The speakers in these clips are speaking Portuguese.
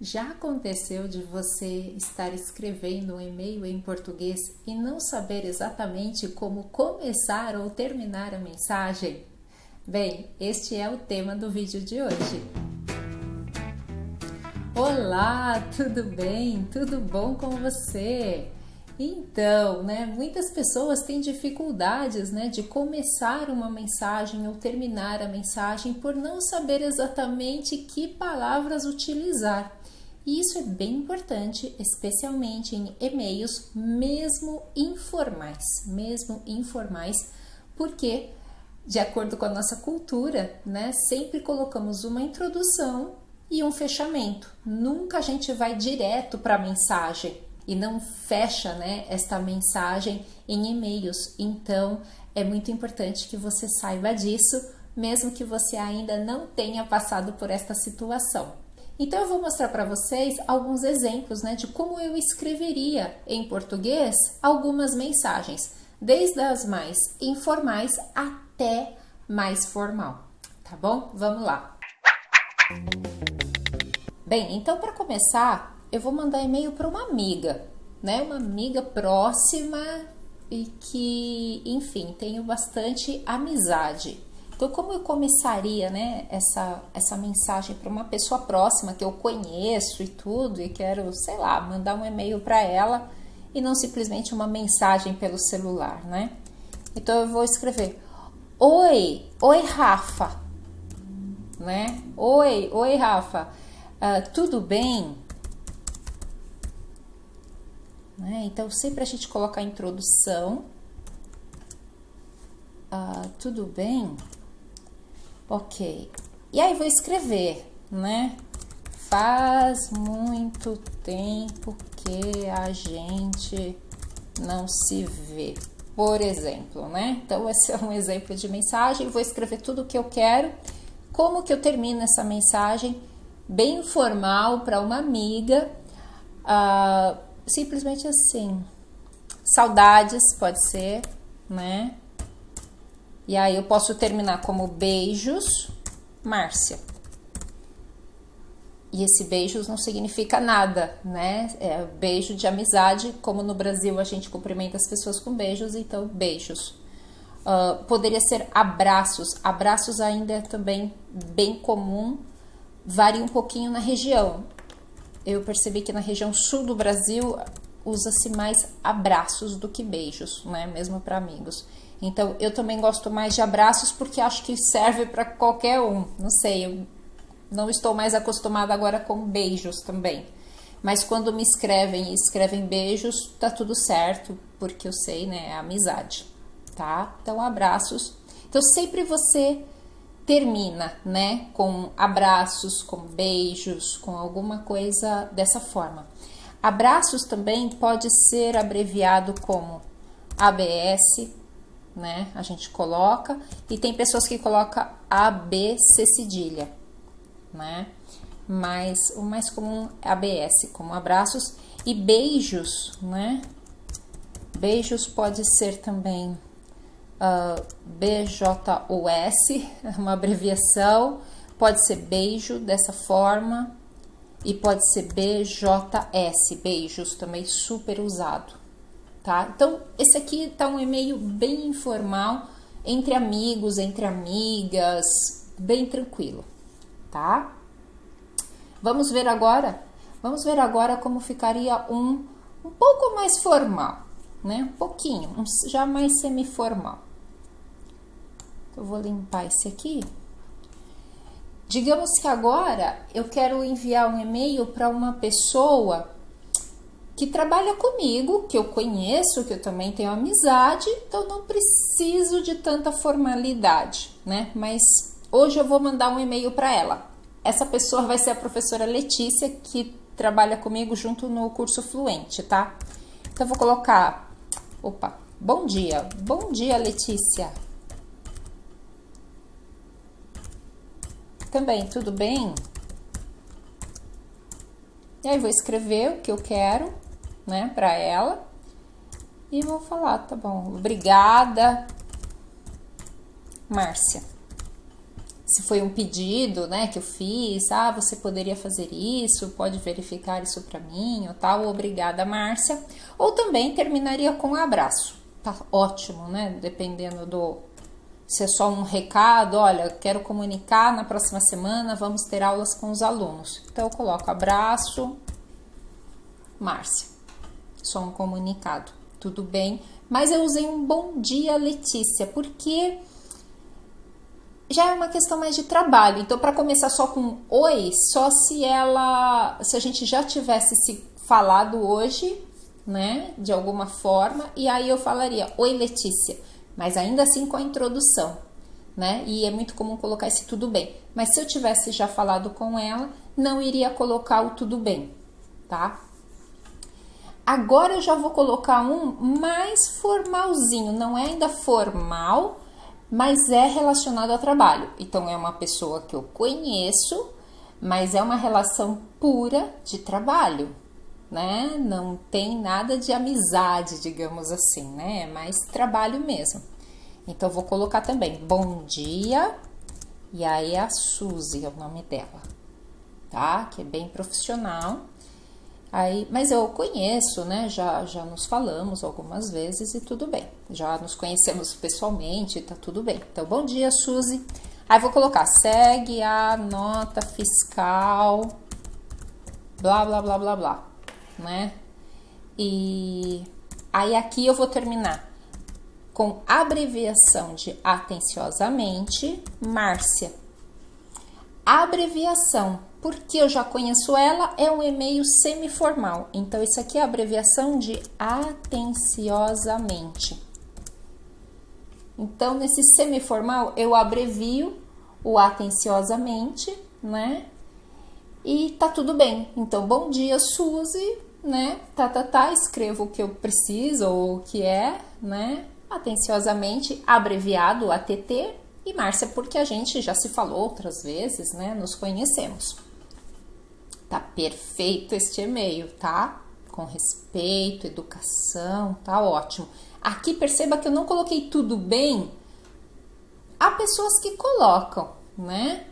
Já aconteceu de você estar escrevendo um e-mail em português e não saber exatamente como começar ou terminar a mensagem? Bem, este é o tema do vídeo de hoje. Olá, tudo bem? Tudo bom com você? Então, muitas pessoas têm dificuldades, de começar uma mensagem ou terminar a mensagem por não saber exatamente que palavras utilizar. E isso é bem importante, especialmente em e-mails mesmo informais, porque, de acordo com a nossa cultura, sempre colocamos uma introdução e um fechamento. Nunca a gente vai direto para a mensagem e não fecha, esta mensagem em e-mails. Então, é muito importante que você saiba disso, mesmo que você ainda não tenha passado por esta situação. Então, eu vou mostrar para vocês alguns exemplos, de como eu escreveria em português algumas mensagens, desde as mais informais até mais formal, tá bom? Vamos lá! Bem, então para começar, eu vou mandar e-mail para uma amiga, uma amiga próxima e que, enfim, tenho bastante amizade. Então, como eu começaria, essa mensagem para uma pessoa próxima que eu conheço e tudo, e quero, sei lá, mandar um e-mail para ela e não simplesmente uma mensagem pelo celular, Então, eu vou escrever: Oi Rafa, Oi Rafa, tudo bem? Então, sempre a gente coloca a introdução. Tudo bem? Ok. E aí vou escrever, Faz muito tempo que a gente não se vê, por exemplo, Então, esse é um exemplo de mensagem. Vou escrever tudo o que eu quero. Como que eu termino essa mensagem? Bem informal para uma amiga. Simplesmente assim. Saudades, pode ser, E aí eu posso terminar como beijos, Márcia. E esse beijos não significa nada, É beijo de amizade, como no Brasil a gente cumprimenta as pessoas com beijos, então beijos. Poderia ser abraços. Abraços ainda é também bem comum, varia um pouquinho na região. Eu percebi que na região sul do Brasil usa-se mais abraços do que beijos, mesmo para amigos. Então, eu também gosto mais de abraços porque acho que serve para qualquer um. Não sei, eu não estou mais acostumada agora com beijos também. Mas quando me escrevem e escrevem beijos, tá tudo certo, porque eu sei, é amizade, tá? Então, abraços. Então, sempre você termina, com abraços, com beijos, com alguma coisa dessa forma. Abraços também pode ser abreviado como ABS, A gente coloca, e tem pessoas que colocam ABC cedilha, Mas o mais comum é ABS, como abraços. E beijos, Beijos pode ser também BJOS, uma abreviação. Pode ser beijo dessa forma. E pode ser BJS, beijos, também super usado, tá? Então, esse aqui tá um e-mail bem informal, entre amigos, entre amigas, bem tranquilo, tá? Vamos ver agora como ficaria um pouco mais formal, Um pouquinho, já mais semi-formal. Eu vou limpar esse aqui. Digamos que agora eu quero enviar um e-mail para uma pessoa que trabalha comigo, que eu conheço, que eu também tenho amizade, então não preciso de tanta formalidade, Mas hoje eu vou mandar um e-mail para ela. Essa pessoa vai ser a professora Letícia, que trabalha comigo junto no curso Fluente, tá? Então eu vou colocar, bom dia Letícia. Também, tudo bem? E aí vou escrever o que eu quero, para ela. E vou falar, tá bom, obrigada, Márcia. se foi um pedido, né, que eu fiz, você poderia fazer isso, pode verificar isso para mim, ou tal, obrigada, Márcia. Ou também terminaria com um abraço, tá ótimo, né, dependendo se é só um recado, olha, quero comunicar, na próxima semana vamos ter aulas com os alunos. Então, eu coloco abraço, Márcia, só um comunicado, tudo bem? Mas eu usei um bom dia, Letícia, porque já é uma questão mais de trabalho. Então, para começar só com oi, só se a gente já tivesse se falado hoje, né, de alguma forma, e aí eu falaria, oi, Letícia, mas ainda assim com a introdução, né, e é muito comum colocar esse tudo bem, mas se eu tivesse já falado com ela, não iria colocar o tudo bem, tá? Agora eu já vou colocar um mais formalzinho, não é ainda formal, mas é relacionado ao trabalho. Então, é uma pessoa que eu conheço, mas é uma relação pura de trabalho, né? Não tem nada de amizade, digamos assim, né? É mais trabalho mesmo. Então, eu vou colocar também, bom dia, e aí a Suzy é o nome dela, tá? Que é bem profissional. Aí, mas eu conheço, né? Já nos falamos algumas vezes e tudo bem. Já nos conhecemos pessoalmente, tá tudo bem. Então, bom dia, Suzy. Aí vou colocar, segue a nota fiscal, blá, blá, blá, blá, blá, né? E aí aqui eu vou terminar com abreviação de atenciosamente, Márcia. Abreviação, porque eu já conheço ela, é um e-mail semiformal. Então, isso aqui é a abreviação de atenciosamente. Então, nesse semiformal, eu abrevio o atenciosamente, né? E tá tudo bem. Então, bom dia, Suzy, né? Escrevo o que eu preciso ou o que é, né? Atenciosamente, abreviado ATT. E Márcia, porque a gente já se falou outras vezes, né? Nos conhecemos. Tá perfeito este e-mail, tá? Com respeito, educação, tá ótimo. Aqui perceba que eu não coloquei tudo bem. Há pessoas que colocam, né?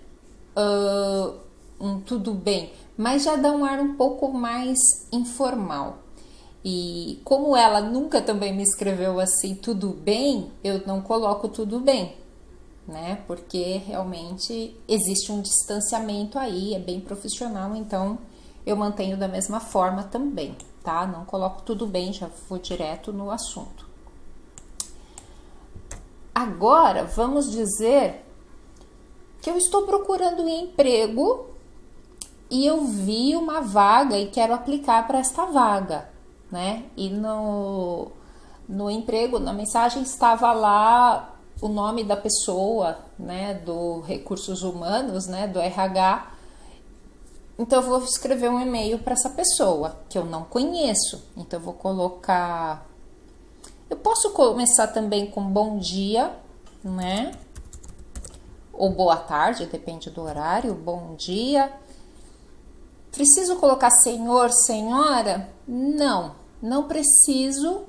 Tudo bem, mas já dá um ar um pouco mais informal. E como ela nunca também me escreveu assim, tudo bem, eu não coloco tudo bem, né? Porque realmente existe um distanciamento aí, é bem profissional, então eu mantenho da mesma forma também, tá? Não coloco tudo bem, já vou direto no assunto. Agora, vamos dizer que eu estou procurando um emprego e eu vi uma vaga e quero aplicar para esta vaga, né? E no emprego, na mensagem, estava lá o nome da pessoa, né, do Recursos Humanos, né, do RH. Então, eu vou escrever um e-mail para essa pessoa, que eu não conheço. Então, eu vou colocar... Eu posso começar também com bom dia, né? Ou boa tarde, depende do horário. Bom dia. Preciso colocar senhor, senhora? Não, não preciso,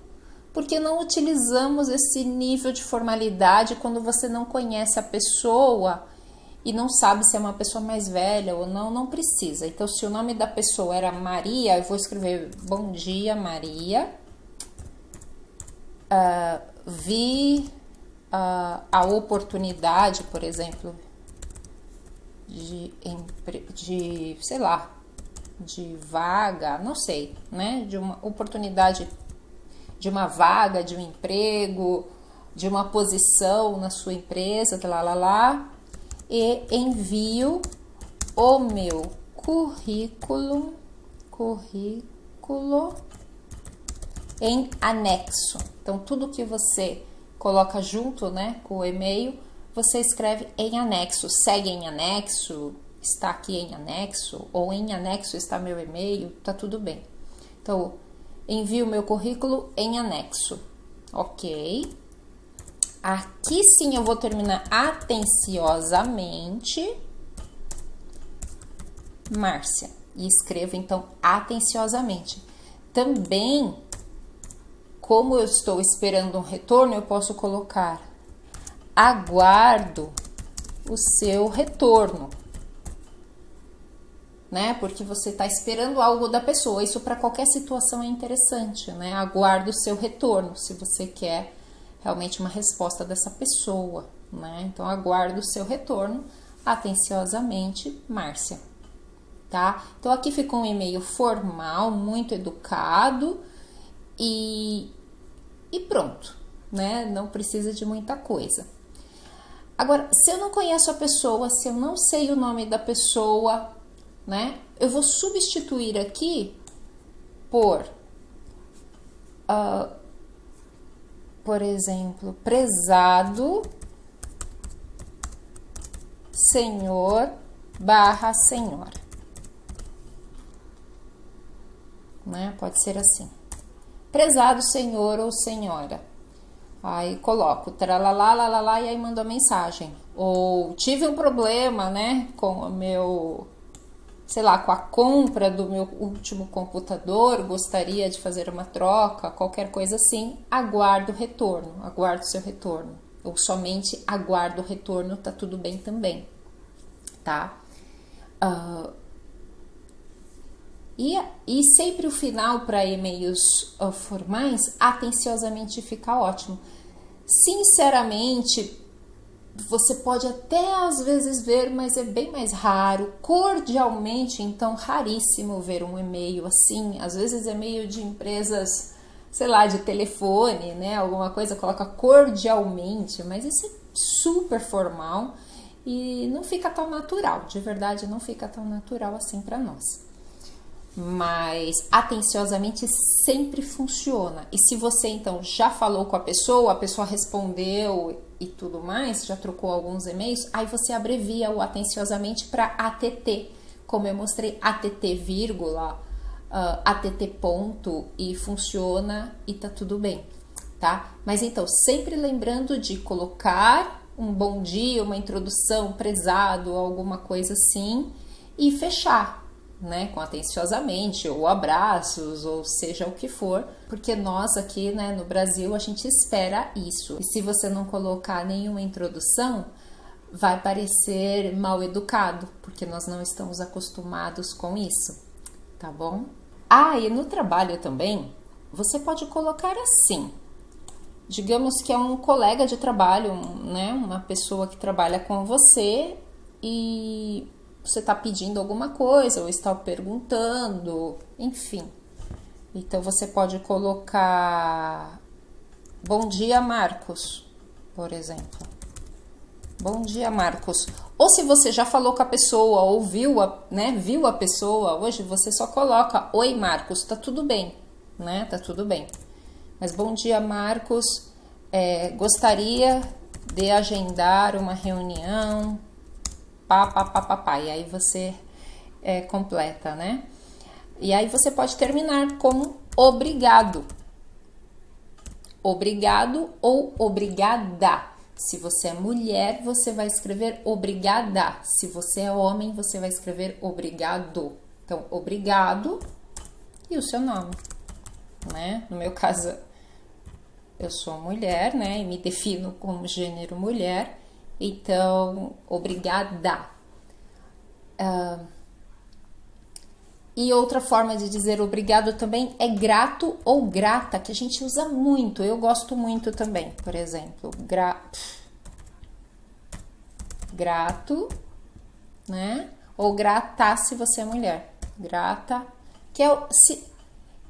porque não utilizamos esse nível de formalidade quando você não conhece a pessoa e não sabe se é uma pessoa mais velha ou não, não precisa. Então, se o nome da pessoa era Maria, eu vou escrever bom dia, Maria. Vi a oportunidade, por exemplo, de sei lá, de vaga, não sei, né? De uma oportunidade, de uma vaga, de um emprego, de uma posição na sua empresa, e envio o meu currículo em anexo. Então, tudo que você coloca junto, né, com o e-mail, você escreve em anexo, segue em anexo, está aqui em anexo, ou em anexo está meu e-mail, tá tudo bem. Então, envio meu currículo em anexo, ok? Aqui sim eu vou terminar atenciosamente, Márcia, e escrevo então atenciosamente. Também, como eu estou esperando um retorno, eu posso colocar aguardo o seu retorno, né? Porque você está esperando algo da pessoa. Isso para qualquer situação é interessante, né? Aguarda o seu retorno, se você quer realmente uma resposta dessa pessoa, né? Então, aguarda o seu retorno. Atenciosamente, Márcia. Tá? Então, aqui ficou um e-mail formal, muito educado e pronto, né? Não precisa de muita coisa. Agora, se eu não conheço a pessoa, se eu não sei o nome da pessoa, né? Eu vou substituir aqui por exemplo, prezado senhor / senhora, né? Pode ser assim, prezado senhor ou senhora. Aí coloco tralalá, lalala, e aí mando a mensagem. Ou tive um problema, né, com o meu, sei lá, com a compra do meu último computador, gostaria de fazer uma troca, qualquer coisa assim, aguardo o retorno, aguardo o seu retorno. Ou somente aguardo o retorno, tá tudo bem também, tá? E sempre o final para e-mails formais, atenciosamente, fica ótimo. Sinceramente, você pode até às vezes ver, mas é bem mais raro. Cordialmente, então, raríssimo ver um e-mail assim. Às vezes e-mail de empresas, sei lá, de telefone, né? Alguma coisa coloca cordialmente, mas isso é super formal e não fica tão natural. De verdade, não fica tão natural assim para nós. Mas atenciosamente sempre funciona. E se você então já falou com a pessoa respondeu e tudo mais, já trocou alguns e-mails, aí você abrevia o atenciosamente para ATT, como eu mostrei, ATT vírgula, ATT ponto, e funciona e tá tudo bem, tá? Mas então, sempre lembrando de colocar um bom dia, uma introdução, prezado, alguma coisa assim, e fechar, né, com atenciosamente, ou abraços, ou seja o que for, porque nós aqui, né, no Brasil, a gente espera isso. E se você não colocar nenhuma introdução, vai parecer mal educado, porque nós não estamos acostumados com isso, tá bom? E no trabalho também, você pode colocar assim, digamos que é um colega de trabalho, né, uma pessoa que trabalha com você e você está pedindo alguma coisa ou está perguntando, enfim. Então, você pode colocar bom dia, Marcos, por exemplo. Bom dia, Marcos. Ou se você já falou com a pessoa ou viu a pessoa, hoje você só coloca oi, Marcos, tá tudo bem, né? Tá tudo bem. Mas bom dia, Marcos, gostaria de agendar uma reunião, e aí você completa, né? E aí você pode terminar com obrigado. Obrigado ou obrigada. Se você é mulher, você vai escrever obrigada. Se você é homem, você vai escrever obrigado. Então, obrigado e o seu nome, né? No meu caso, eu sou mulher, né? E me defino como gênero mulher. Então, obrigada. E outra forma de dizer obrigado também é grato ou grata, que a gente usa muito. Eu gosto muito também. Por exemplo, grato, né? Ou grata se você é mulher. Grata, que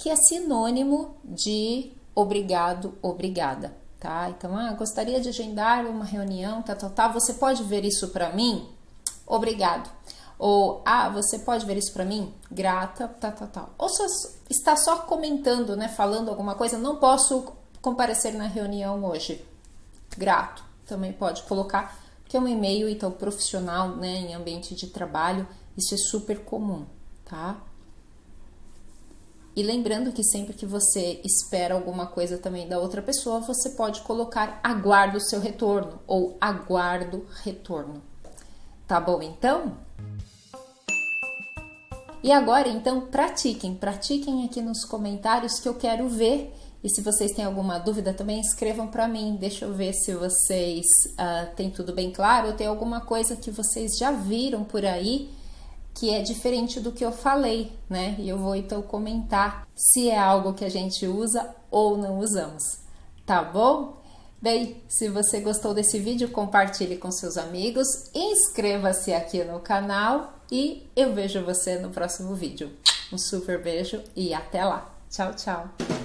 é sinônimo de obrigado, obrigada. Tá? Então, gostaria de agendar uma reunião, você pode ver isso para mim? Obrigado. Ou, você pode ver isso para mim? Grata, Ou está só comentando, né, falando alguma coisa, não posso comparecer na reunião hoje. Grato, também pode colocar, porque é um e-mail, então, profissional, né, em ambiente de trabalho, isso é super comum, tá? E lembrando que sempre que você espera alguma coisa também da outra pessoa, você pode colocar aguardo o seu retorno ou aguardo retorno. Tá bom, então? E agora, então, pratiquem aqui nos comentários que eu quero ver E se vocês têm alguma dúvida também, escrevam para mim. Deixa eu ver se vocês têm tudo bem claro. Ou tem alguma coisa que vocês já viram por aí que é diferente do que eu falei, né? E eu vou então comentar se é algo que a gente usa ou não usamos, tá bom? Bem, se você gostou desse vídeo, compartilhe com seus amigos, inscreva-se aqui no canal e eu vejo você no próximo vídeo. Um super beijo e até lá. Tchau, tchau!